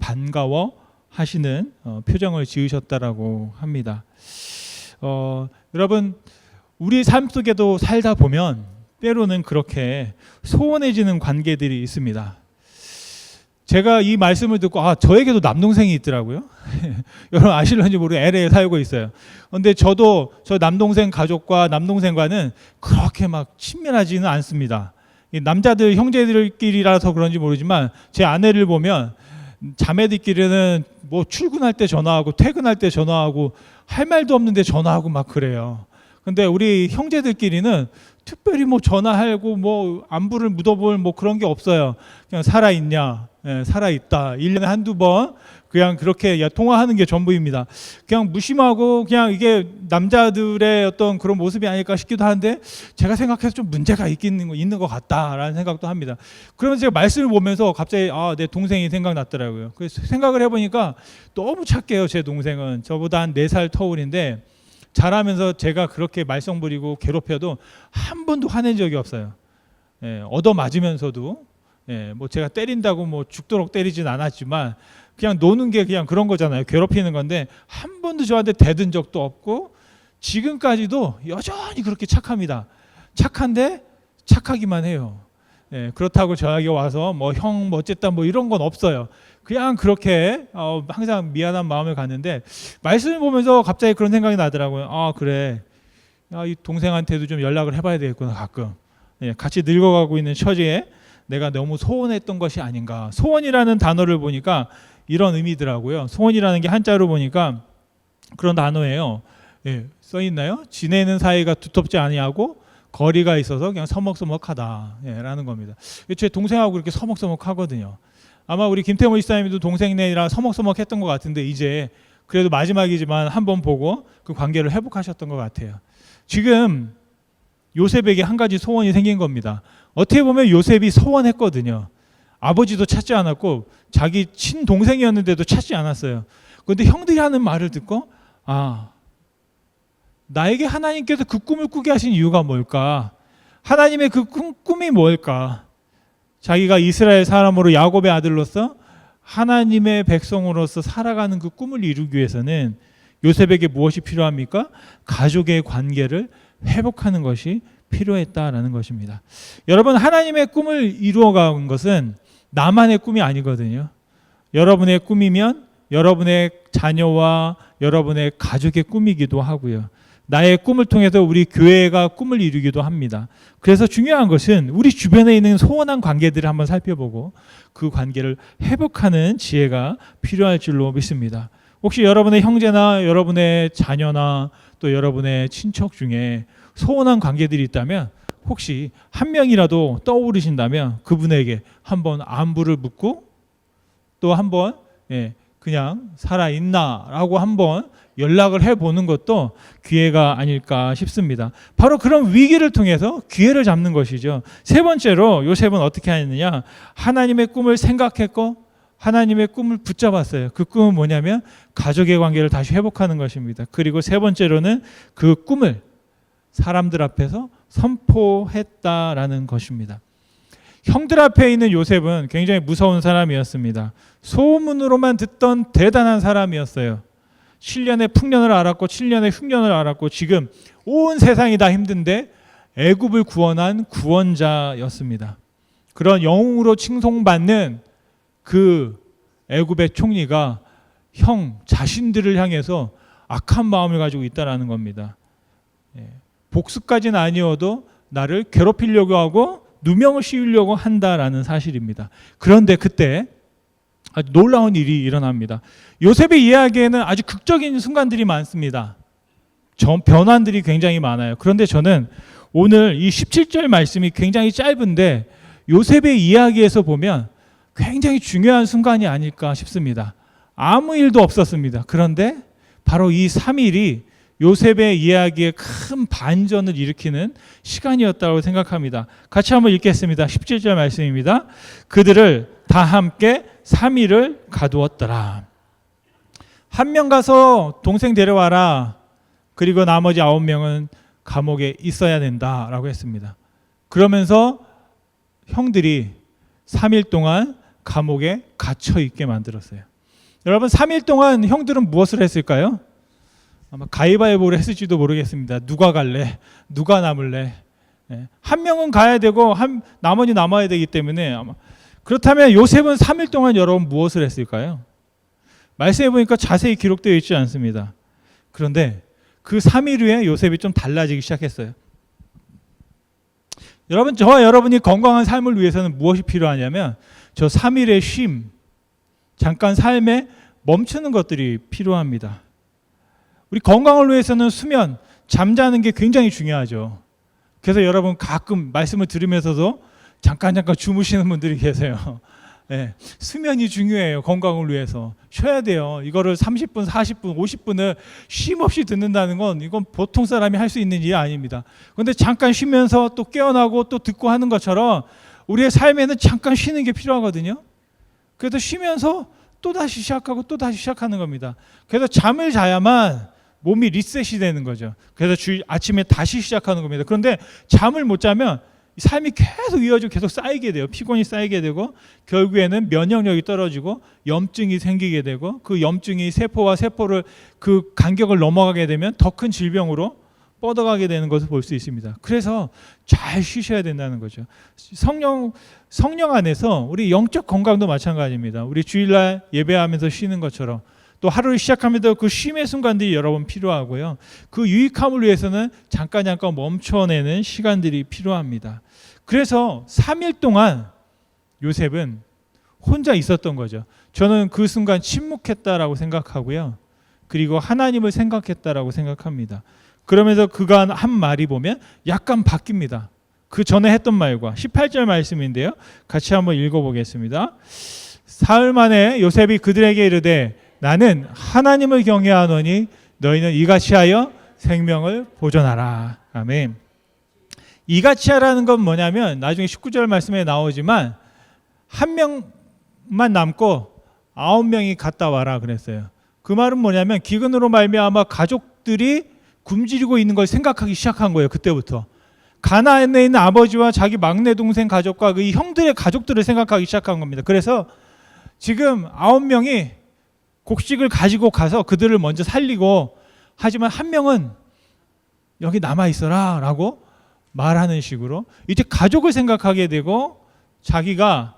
반가워 하시는 표정을 지으셨다라고 합니다. 여러분, 우리 삶 속에도 살다 보면 때로는 그렇게 소원해지는 관계들이 있습니다. 제가 이 말씀을 듣고 저에게도 남동생이 있더라고요. 여러분 아실런지 모르고 LA에 살고 있어요. 그런데 저도 저 남동생 가족과 남동생과는 그렇게 막 친밀하지는 않습니다. 남자들 형제들끼리라서 그런지 모르지만 제 아내를 보면 자매들끼리는 뭐 출근할 때 전화하고 퇴근할 때 전화하고 할 말도 없는데 전화하고 막 그래요. 근데 우리 형제들끼리는 특별히 뭐 전화하고 뭐 안부를 묻어볼 뭐 그런 게 없어요. 그냥 살아있냐, 살아있다. 1년에 한두 번 그냥 그렇게 통화하는 게 전부입니다. 그냥 무심하고 그냥 이게 남자들의 어떤 그런 모습이 아닐까 싶기도 한데 제가 생각해서 좀 문제가 있는 것 같다라는 생각도 합니다. 그러면 제가 말씀을 보면서 갑자기 내 동생이 생각났더라고요. 그래서 생각을 해보니까 너무 착해요. 제 동생은 저보다 한 4살 터울인데 자라면서 제가 그렇게 말썽 부리고 괴롭혀도 한 번도 화낸 적이 없어요. 얻어 맞으면서도 뭐 제가 때린다고 뭐 죽도록 때리진 않았지만 그냥 노는 게 그냥 그런 거잖아요. 괴롭히는 건데 한 번도 저한테 대든 적도 없고 지금까지도 여전히 그렇게 착합니다. 착한데 착하기만 해요. 그렇다고 저에게 와서 뭐 형 뭐 어쨌다 뭐 이런 건 없어요. 그냥 그렇게 항상 미안한 마음을 갖는데 말씀을 보면서 갑자기 그런 생각이 나더라고요. 그래, 이 동생한테도 좀 연락을 해봐야 되겠구나 가끔. 같이 늙어가고 있는 처지에 내가 너무 소원했던 것이 아닌가. 소원이라는 단어를 보니까 이런 의미더라고요. 소원이라는 게 한자로 보니까 그런 단어예요. 써 있나요? 지내는 사이가 두텁지 아니하고 거리가 있어서 그냥 서먹서먹하다라는 겁니다. 제 동생하고 그렇게 서먹서먹하거든요. 아마 우리 김태모 집사님도 동생네랑 서먹서먹했던 것 같은데 이제 그래도 마지막이지만 한번 보고 그 관계를 회복하셨던 것 같아요. 지금 요셉에게 한 가지 소원이 생긴 겁니다. 어떻게 보면 요셉이 소원했거든요. 아버지도 찾지 않았고 자기 친동생이었는데도 찾지 않았어요. 그런데 형들이 하는 말을 듣고 나에게 하나님께서 그 꿈을 꾸게 하신 이유가 뭘까? 하나님의 그 꿈이 뭘까? 자기가 이스라엘 사람으로 야곱의 아들로서 하나님의 백성으로서 살아가는 그 꿈을 이루기 위해서는 요셉에게 무엇이 필요합니까? 가족의 관계를 회복하는 것이 필요했다라는 것입니다. 여러분, 하나님의 꿈을 이루어가는 것은 나만의 꿈이 아니거든요. 여러분의 꿈이면 여러분의 자녀와 여러분의 가족의 꿈이기도 하고요. 나의 꿈을 통해서 우리 교회가 꿈을 이루기도 합니다. 그래서 중요한 것은 우리 주변에 있는 소원한 관계들을 한번 살펴보고 그 관계를 회복하는 지혜가 필요할 줄로 믿습니다. 혹시 여러분의 형제나 여러분의 자녀나 또 여러분의 친척 중에 소원한 관계들이 있다면 혹시 한 명이라도 떠오르신다면 그분에게 한번 안부를 묻고 또 한번 그냥 살아있나라고 한번 연락을 해보는 것도 기회가 아닐까 싶습니다. 바로 그런 위기를 통해서 기회를 잡는 것이죠. 세 번째로 요셉은 어떻게 하느냐? 하나님의 꿈을 생각했고 하나님의 꿈을 붙잡았어요. 그 꿈은 뭐냐면 가족의 관계를 다시 회복하는 것입니다. 그리고 세 번째로는 그 꿈을 사람들 앞에서 선포했다라는 것입니다. 형들 앞에 있는 요셉은 굉장히 무서운 사람이었습니다. 소문으로만 듣던 대단한 사람이었어요. 7년의 풍년을 알았고 7년의 흉년을 알았고 지금 온 세상이 다 힘든데 애굽을 구원한 구원자였습니다. 그런 영웅으로 칭송받는 그 애굽의 총리가 형 자신들을 향해서 악한 마음을 가지고 있다라는 겁니다. 복수까지는 아니어도 나를 괴롭히려고 하고 누명을 씌우려고 한다라는 사실입니다. 그런데 그때 아주 놀라운 일이 일어납니다. 요셉의 이야기에는 아주 극적인 순간들이 많습니다. 변환들이 굉장히 많아요. 그런데 저는 오늘 이 17절 말씀이 굉장히 짧은데 요셉의 이야기에서 보면 굉장히 중요한 순간이 아닐까 싶습니다. 아무 일도 없었습니다. 그런데 바로 이 3일이 요셉의 이야기에 큰 반전을 일으키는 시간이었다고 생각합니다. 같이 한번 읽겠습니다. 17절 말씀입니다. 그들을 다 함께 3일을 가두었더라. 한 명 가서 동생 데려와라. 그리고 나머지 9명은 감옥에 있어야 된다라고 했습니다. 그러면서 형들이 3일 동안 감옥에 갇혀 있게 만들었어요. 여러분, 3일 동안 형들은 무엇을 했을까요? 아마 가위바위보를 했을지도 모르겠습니다. 누가 갈래? 누가 남을래? 한 명은 가야 되고 나머지 남아야 되기 때문에 아마 그렇다면 요셉은 3일 동안 여러분 무엇을 했을까요? 말씀해 보니까 자세히 기록되어 있지 않습니다. 그런데 그 3일 후에 요셉이 좀 달라지기 시작했어요. 여러분, 저와 여러분이 건강한 삶을 위해서는 무엇이 필요하냐면 저 3일의 쉼, 잠깐 삶에 멈추는 것들이 필요합니다. 우리 건강을 위해서는 수면, 잠자는 게 굉장히 중요하죠. 그래서 여러분 가끔 말씀을 들으면서도 잠깐 주무시는 분들이 계세요. 네, 수면이 중요해요. 건강을 위해서 쉬어야 돼요. 이거를 30분, 40분, 50분을 쉼 없이 듣는다는 건 이건 보통 사람이 할 수 있는 일이 아닙니다. 그런데 잠깐 쉬면서 또 깨어나고 또 듣고 하는 것처럼 우리의 삶에는 잠깐 쉬는 게 필요하거든요. 그래서 쉬면서 또 다시 시작하고 또 다시 시작하는 겁니다. 그래서 잠을 자야만 몸이 리셋이 되는 거죠. 그래서 아침에 다시 시작하는 겁니다. 그런데 잠을 못 자면 삶이 계속 이어지고 계속 쌓이게 돼요. 피곤이 쌓이게 되고 결국에는 면역력이 떨어지고 염증이 생기게 되고 그 염증이 세포와 세포를 그 간격을 넘어가게 되면 더 큰 질병으로 뻗어가게 되는 것을 볼 수 있습니다. 그래서 잘 쉬셔야 된다는 거죠. 성령 안에서 우리 영적 건강도 마찬가지입니다. 우리 주일날 예배하면서 쉬는 것처럼 또 하루를 시작하면서 그 쉼의 순간들이 여러분 필요하고요. 그 유익함을 위해서는 잠깐 멈춰내는 시간들이 필요합니다. 그래서 3일 동안 요셉은 혼자 있었던 거죠. 저는 그 순간 침묵했다라고 생각하고요. 그리고 하나님을 생각했다라고 생각합니다. 그러면서 그가 한 말이 보면 약간 바뀝니다. 그 전에 했던 말과 18절 말씀인데요. 같이 한번 읽어보겠습니다. 사흘 만에 요셉이 그들에게 이르되 나는 하나님을 경외하노니 너희는 이같이 하여 생명을 보존하라. 아멘. 이같이 하라는 건 뭐냐면 나중에 19절 말씀에 나오지만 한 명만 남고 9명이 갔다 와라 그랬어요. 그 말은 뭐냐면 기근으로 말미암아 가족들이 굶주리고 있는 걸 생각하기 시작한 거예요. 그때부터. 가나안에 있는 아버지와 자기 막내 동생 가족과 그 형들의 가족들을 생각하기 시작한 겁니다. 그래서 지금 9명이 곡식을 가지고 가서 그들을 먼저 살리고 하지만 한 명은 여기 남아 있어라 라고 말하는 식으로 이제 가족을 생각하게 되고 자기가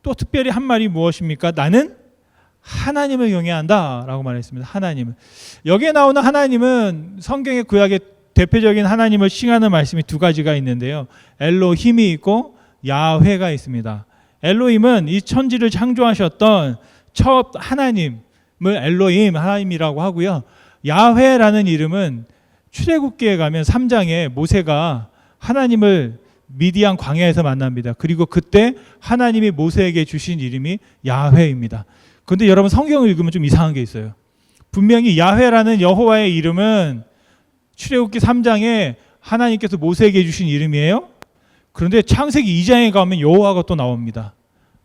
또 특별히 한 말이 무엇입니까? 나는 하나님을 경외한다 라고 말했습니다. 하나님을. 여기에 나오는 하나님은 성경의 구약의 대표적인 하나님을 칭하는 말씀이 두 가지가 있는데요. 엘로힘이 있고 야훼가 있습니다. 엘로힘은 이 천지를 창조하셨던 첫 하나님을 엘로힘 하나님이라고 하고요. 야훼라는 이름은 출애굽기에 가면 3장에 모세가 하나님을 미디안 광야에서 만납니다. 그리고 그때 하나님이 모세에게 주신 이름이 야훼입니다. 그런데 여러분 성경을 읽으면 좀 이상한 게 있어요. 분명히 야훼라는 여호와의 이름은 출애굽기 3장에 하나님께서 모세에게 주신 이름이에요. 그런데 창세기 2장에 가면 여호와가 또 나옵니다.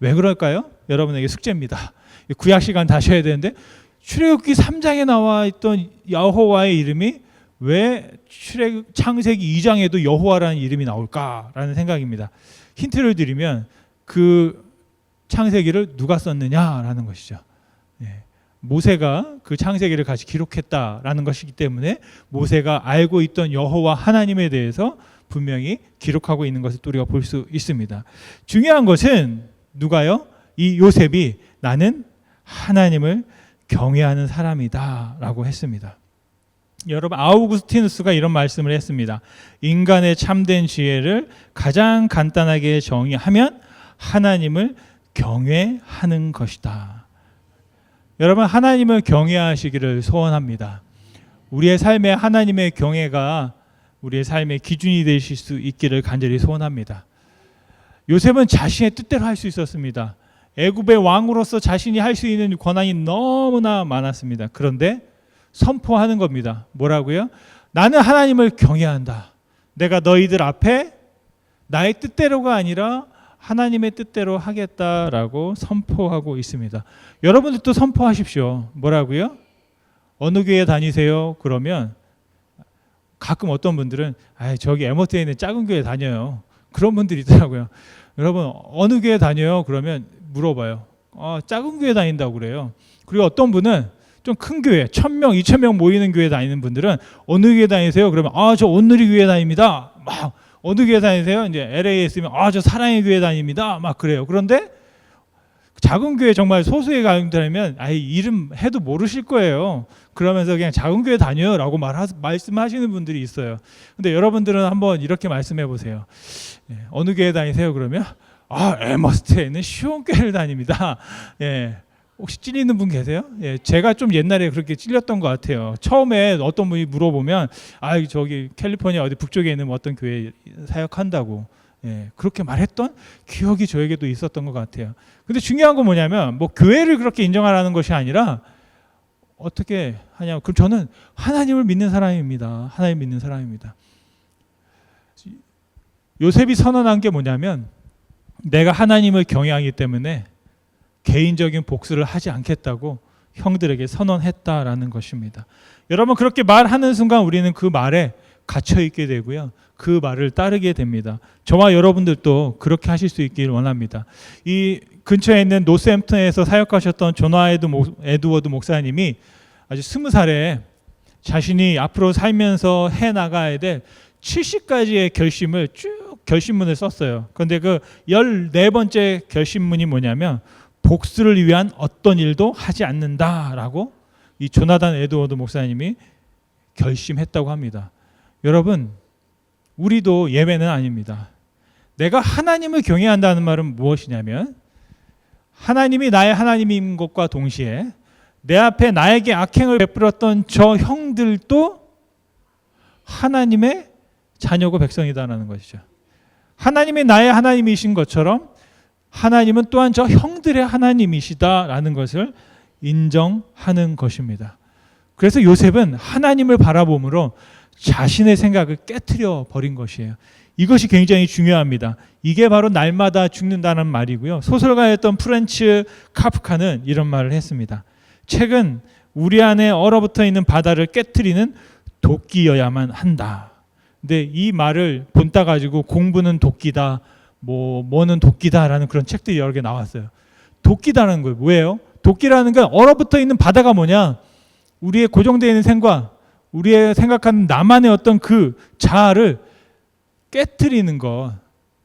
왜 그럴까요? 여러분에게 숙제입니다. 구약 시간 다시 해야 되는데 출애굽기 3장에 나와 있던 여호와의 이름이 왜 창세기 2장에도 여호와라는 이름이 나올까라는 생각입니다. 힌트를 드리면 그 창세기를 누가 썼느냐라는 것이죠. 모세가 그 창세기를 같이 기록했다라는 것이기 때문에 모세가 알고 있던 여호와 하나님에 대해서 분명히 기록하고 있는 것을 또 우리가 볼 수 있습니다. 중요한 것은 누가요? 이 요셉이 나는 하나님을 경외하는 사람이다 라고 했습니다. 여러분 아우구스티누스가 이런 말씀을 했습니다. 인간의 참된 지혜를 가장 간단하게 정의하면 하나님을 경외하는 것이다. 여러분 하나님을 경외하시기를 소원합니다. 우리의 삶에 하나님의 경외가 우리의 삶의 기준이 되실 수 있기를 간절히 소원합니다. 요셉은 자신의 뜻대로 할 수 있었습니다. 애굽의 왕으로서 자신이 할 수 있는 권한이 너무나 많았습니다. 그런데 선포하는 겁니다. 뭐라고요? 나는 하나님을 경외한다. 내가 너희들 앞에 나의 뜻대로가 아니라 하나님의 뜻대로 하겠다라고 선포하고 있습니다. 여러분들도 선포하십시오. 뭐라고요? 어느 교회 다니세요? 그러면 가끔 어떤 분들은 저기 에머트에 있는 작은 교회 다녀요. 그런 분들이 있더라고요. 여러분 어느 교회 다녀요? 그러면 물어봐요. 작은 교회 다닌다고 그래요. 그리고 어떤 분은 좀 큰 교회 1,000명, 2,000명 모이는 교회 다니는 분들은 어느 교회 다니세요? 그러면 저 온누리 교회 다닙니다. 막 어느 교회 다니세요? 이제 LA에 있으면 저 사랑의 교회 다닙니다. 막 그래요. 그런데 작은 교회 정말 소수의 가정들이면 이름 해도 모르실 거예요. 그러면서 그냥 작은 교회 다녀요라고 말씀하시는 분들이 있어요. 근데 여러분들은 한번 이렇게 말씀해 보세요. 어느 교회 다니세요? 그러면 에머스트에 있는 시온교회를 다닙니다. 혹시 찔리는 분 계세요? 제가 좀 옛날에 그렇게 찔렸던 것 같아요. 처음에 어떤 분이 물어보면 저기 캘리포니아 어디 북쪽에 있는 어떤 교회 사역한다고 그렇게 말했던 기억이 저에게도 있었던 것 같아요. 근데 중요한 건 뭐냐면 교회를 그렇게 인정하라는 것이 아니라 어떻게 하냐? 그럼 저는 하나님을 믿는 사람입니다. 하나님 믿는 사람입니다. 요셉이 선언한 게 뭐냐면 내가 하나님을 경외하기 때문에 개인적인 복수를 하지 않겠다고 형들에게 선언했다라는 것입니다. 여러분 그렇게 말하는 순간 우리는 그 말에 갇혀 있게 되고요. 그 말을 따르게 됩니다. 저와 여러분들도 그렇게 하실 수 있기를 원합니다. 이 근처에 있는 노스햄튼에서 사역하셨던 조나 에드워드 목사님이 아주 20살에 자신이 앞으로 살면서 해나가야 될 70가지의 결심을 쭉 결심문을 썼어요. 그런데 그 14번째 결심문이 뭐냐면 복수를 위한 어떤 일도 하지 않는다라고 이 조나단 에드워드 목사님이 결심했다고 합니다. 여러분 우리도 예외는 아닙니다. 내가 하나님을 경외한다는 말은 무엇이냐면 하나님이 나의 하나님인 것과 동시에 내 앞에 나에게 악행을 베풀었던 저 형들도 하나님의 자녀고 백성이다라는 것이죠. 하나님이 나의 하나님이신 것처럼 하나님은 또한 저 형들의 하나님이시다라는 것을 인정하는 것입니다. 그래서 요셉은 하나님을 바라봄으로 자신의 생각을 깨트려 버린 것이에요. 이것이 굉장히 중요합니다. 이게 바로 날마다 죽는다는 말이고요. 소설가였던 프란츠 카프카는 이런 말을 했습니다. 책은 우리 안에 얼어붙어 있는 바다를 깨트리는 도끼여야만 한다. 근데 이 말을 본따 가지고 공부는 도끼다, 뭐는 도끼다라는 그런 책들이 여러 개 나왔어요. 도끼다라는 거 뭐예요? 도끼라는 건 얼어붙어 있는 바다가 뭐냐? 우리의 고정되어 있는 생각, 우리의 생각하는 나만의 어떤 그 자아를 깨트리는 것,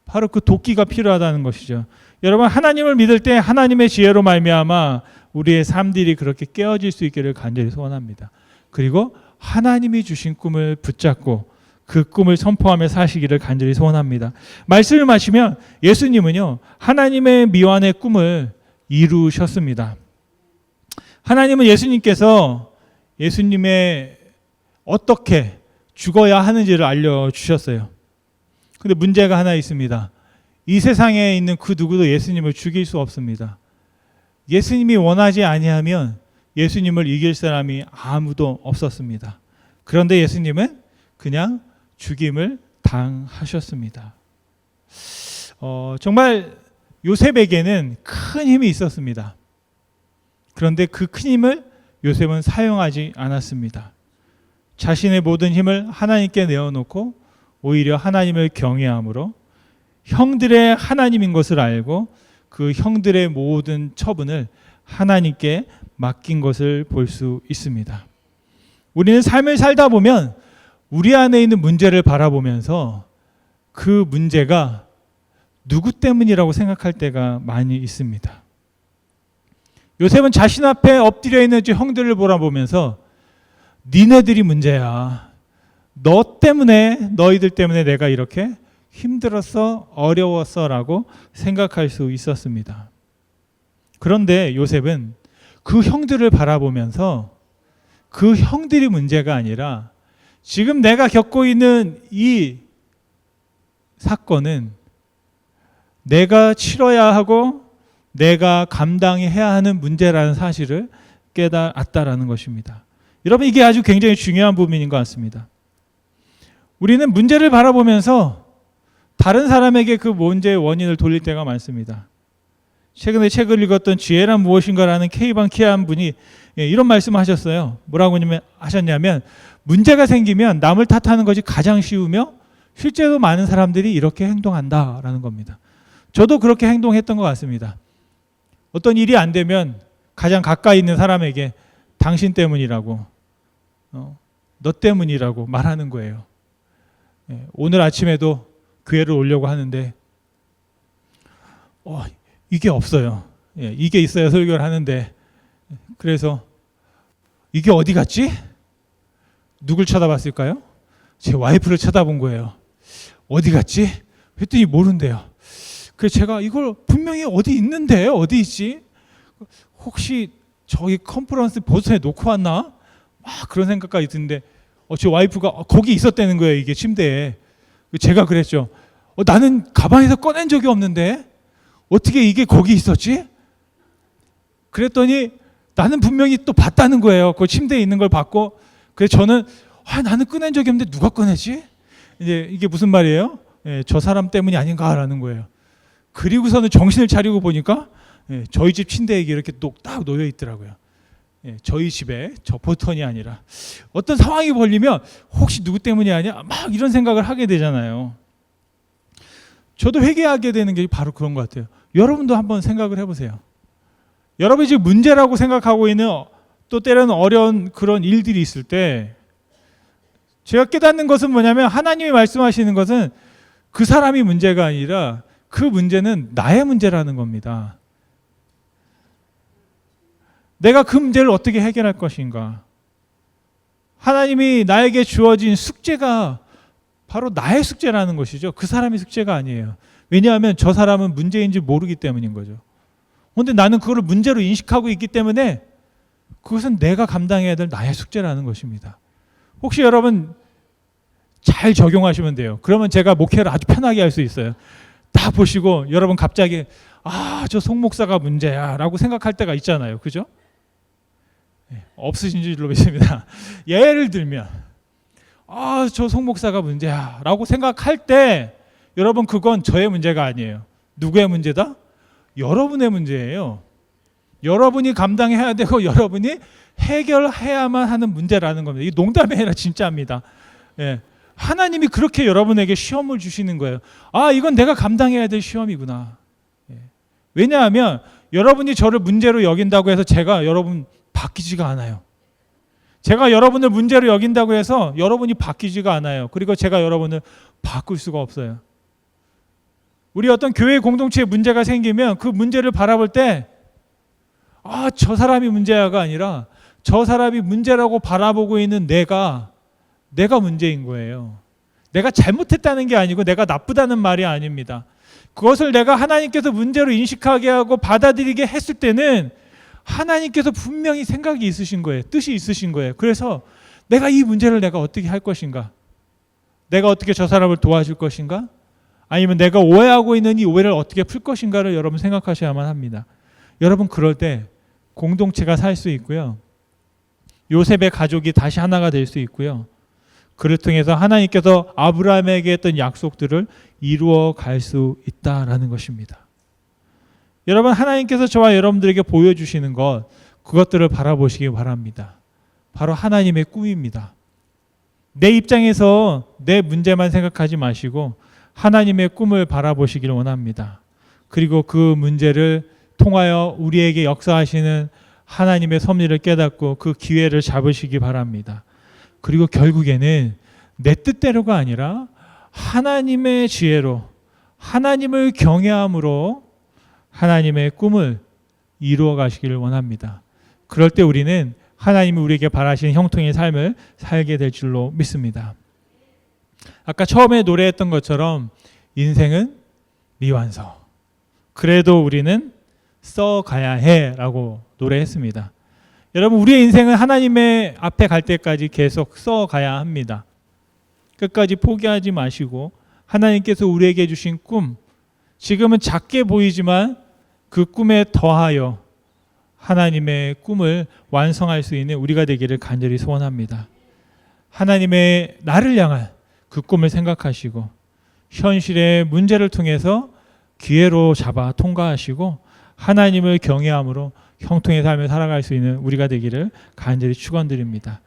바로 그 도끼가 필요하다는 것이죠. 여러분 하나님을 믿을 때 하나님의 지혜로 말미암아 우리의 삶들이 그렇게 깨어질 수 있기를 간절히 소원합니다. 그리고 하나님이 주신 꿈을 붙잡고 그 꿈을 선포하며 사시기를 간절히 소원합니다. 말씀을 마치면 예수님은요 하나님의 미완의 꿈을 이루셨습니다. 하나님은 예수님의 어떻게 죽어야 하는지를 알려주셨어요. 근데 문제가 하나 있습니다. 이 세상에 있는 그 누구도 예수님을 죽일 수 없습니다. 예수님이 원하지 아니하면 예수님을 이길 사람이 아무도 없었습니다. 그런데 예수님은 그냥 죽임을 당하셨습니다. 정말 요셉에게는 큰 힘이 있었습니다. 그런데 그 큰 힘을 요셉은 사용하지 않았습니다. 자신의 모든 힘을 하나님께 내어놓고 오히려 하나님을 경외함으로 형들의 하나님인 것을 알고 그 형들의 모든 처분을 하나님께 맡긴 것을 볼 수 있습니다. 우리는 삶을 살다 보면 우리 안에 있는 문제를 바라보면서 그 문제가 누구 때문이라고 생각할 때가 많이 있습니다. 요셉은 자신 앞에 엎드려 있는 형들을 바라보면서 니네들이 문제야. 너희들 때문에 내가 이렇게 힘들었어, 어려웠어 라고 생각할 수 있었습니다. 그런데 요셉은 그 형들을 바라보면서 그 형들이 문제가 아니라 지금 내가 겪고 있는 이 사건은 내가 치러야 하고 내가 감당해야 하는 문제라는 사실을 깨달았다라는 것입니다. 여러분, 이게 아주 굉장히 중요한 부분인 것 같습니다. 우리는 문제를 바라보면서 다른 사람에게 그 문제의 원인을 돌릴 때가 많습니다. 최근에 책을 읽었던 지혜란 무엇인가라는 K방 키한 분이 이런 말씀을 하셨어요. 뭐라고 하셨냐면, 문제가 생기면 남을 탓하는 것이 가장 쉬우며 실제로 많은 사람들이 이렇게 행동한다라는 겁니다. 저도 그렇게 행동했던 것 같습니다. 어떤 일이 안 되면 가장 가까이 있는 사람에게 당신 때문이라고, 너 때문이라고 말하는 거예요. 오늘 아침에도 교회를 오려고 하는데 이게 없어요. 이게 있어야 설교를 하는데, 그래서 이게 어디 갔지? 누굴 쳐다봤을까요? 제 와이프를 쳐다본 거예요. 어디 갔지? 했더니 모른대요. 그래서 제가 이걸 분명히 어디 있는데 어디 있지? 혹시 저기 컨퍼런스 보스턴에 놓고 왔나? 막 그런 생각까지 드는데 제 와이프가 거기 있었다는 거예요. 이게 침대에. 제가 그랬죠. 나는 가방에서 꺼낸 적이 없는데 어떻게 이게 거기 있었지? 그랬더니 나는 분명히 또 봤다는 거예요. 그 침대에 있는 걸 봤고, 그래서 저는 나는 꺼낸 적이 없는데 누가 꺼내지? 이제 이게 무슨 말이에요? 저 사람 때문이 아닌가라는 거예요. 그리고서는 정신을 차리고 보니까 저희 집 침대에 이렇게 딱 놓여 있더라고요. 저희 집에 저 보턴이 아니라 어떤 상황이 벌리면 혹시 누구 때문이 아니야? 막 이런 생각을 하게 되잖아요. 저도 회개하게 되는 게 바로 그런 것 같아요. 여러분도 한번 생각을 해보세요. 여러분이 지금 문제라고 생각하고 있는 또 때로는 어려운 그런 일들이 있을 때 제가 깨닫는 것은 뭐냐면, 하나님이 말씀하시는 것은 그 사람이 문제가 아니라 그 문제는 나의 문제라는 겁니다. 내가 그 문제를 어떻게 해결할 것인가. 하나님이 나에게 주어진 숙제가 바로 나의 숙제라는 것이죠. 그 사람의 숙제가 아니에요. 왜냐하면 저 사람은 문제인지 모르기 때문인 거죠. 그런데 나는 그거를 문제로 인식하고 있기 때문에 그것은 내가 감당해야 될 나의 숙제라는 것입니다. 혹시 여러분 잘 적용하시면 돼요. 그러면 제가 목회를 아주 편하게 할 수 있어요. 딱 보시고 여러분 갑자기 저 송 목사가 문제야 라고 생각할 때가 있잖아요. 그죠? 없으신 줄로 믿습니다. 예를 들면 저 송 목사가 문제야 라고 생각할 때 여러분, 그건 저의 문제가 아니에요. 누구의 문제다? 여러분의 문제예요. 여러분이 감당해야 되고 여러분이 해결해야만 하는 문제라는 겁니다. 이게 농담이 아니라 진짜입니다. 하나님이 그렇게 여러분에게 시험을 주시는 거예요. 이건 내가 감당해야 될 시험이구나. 왜냐하면 여러분이 저를 문제로 여긴다고 해서 제가 여러분 바뀌지가 않아요. 제가 여러분을 문제로 여긴다고 해서 여러분이 바뀌지가 않아요. 그리고 제가 여러분을 바꿀 수가 없어요. 우리 어떤 교회 공동체에 문제가 생기면 그 문제를 바라볼 때 저 사람이 문제야가 아니라 저 사람이 문제라고 바라보고 있는 내가 문제인 거예요. 내가 잘못했다는 게 아니고 내가 나쁘다는 말이 아닙니다. 그것을 내가 하나님께서 문제로 인식하게 하고 받아들이게 했을 때는 하나님께서 분명히 생각이 있으신 거예요. 뜻이 있으신 거예요. 그래서 내가 이 문제를 내가 어떻게 할 것인가? 내가 어떻게 저 사람을 도와줄 것인가? 아니면 내가 오해하고 있는 이 오해를 어떻게 풀 것인가를 여러분 생각하셔야만 합니다. 여러분, 그럴 때 공동체가 살 수 있고요. 요셉의 가족이 다시 하나가 될 수 있고요. 그를 통해서 하나님께서 아브라함에게 했던 약속들을 이루어 갈 수 있다라는 것입니다. 여러분, 하나님께서 저와 여러분들에게 보여주시는 것, 그것들을 바라보시기 바랍니다. 바로 하나님의 꿈입니다. 내 입장에서 내 문제만 생각하지 마시고 하나님의 꿈을 바라보시길 원합니다. 그리고 그 문제를 통하여 우리에게 역사하시는 하나님의 섭리를 깨닫고 그 기회를 잡으시기 바랍니다. 그리고 결국에는 내 뜻대로가 아니라 하나님의 지혜로, 하나님을 경외함으로 하나님의 꿈을 이루어 가시기를 원합니다. 그럴 때 우리는 하나님이 우리에게 바라시는 형통의 삶을 살게 될 줄로 믿습니다. 아까 처음에 노래했던 것처럼 인생은 미완성, 그래도 우리는 써가야 해라고 노래했습니다. 여러분, 우리의 인생은 하나님의 앞에 갈 때까지 계속 써가야 합니다. 끝까지 포기하지 마시고 하나님께서 우리에게 주신 꿈, 지금은 작게 보이지만 그 꿈에 더하여 하나님의 꿈을 완성할 수 있는 우리가 되기를 간절히 소원합니다. 하나님의 나를 향한 그 꿈을 생각하시고 현실의 문제를 통해서 기회로 잡아 통과하시고 하나님을 경외함으로 형통의 삶을 살아갈 수 있는 우리가 되기를 간절히 축원드립니다.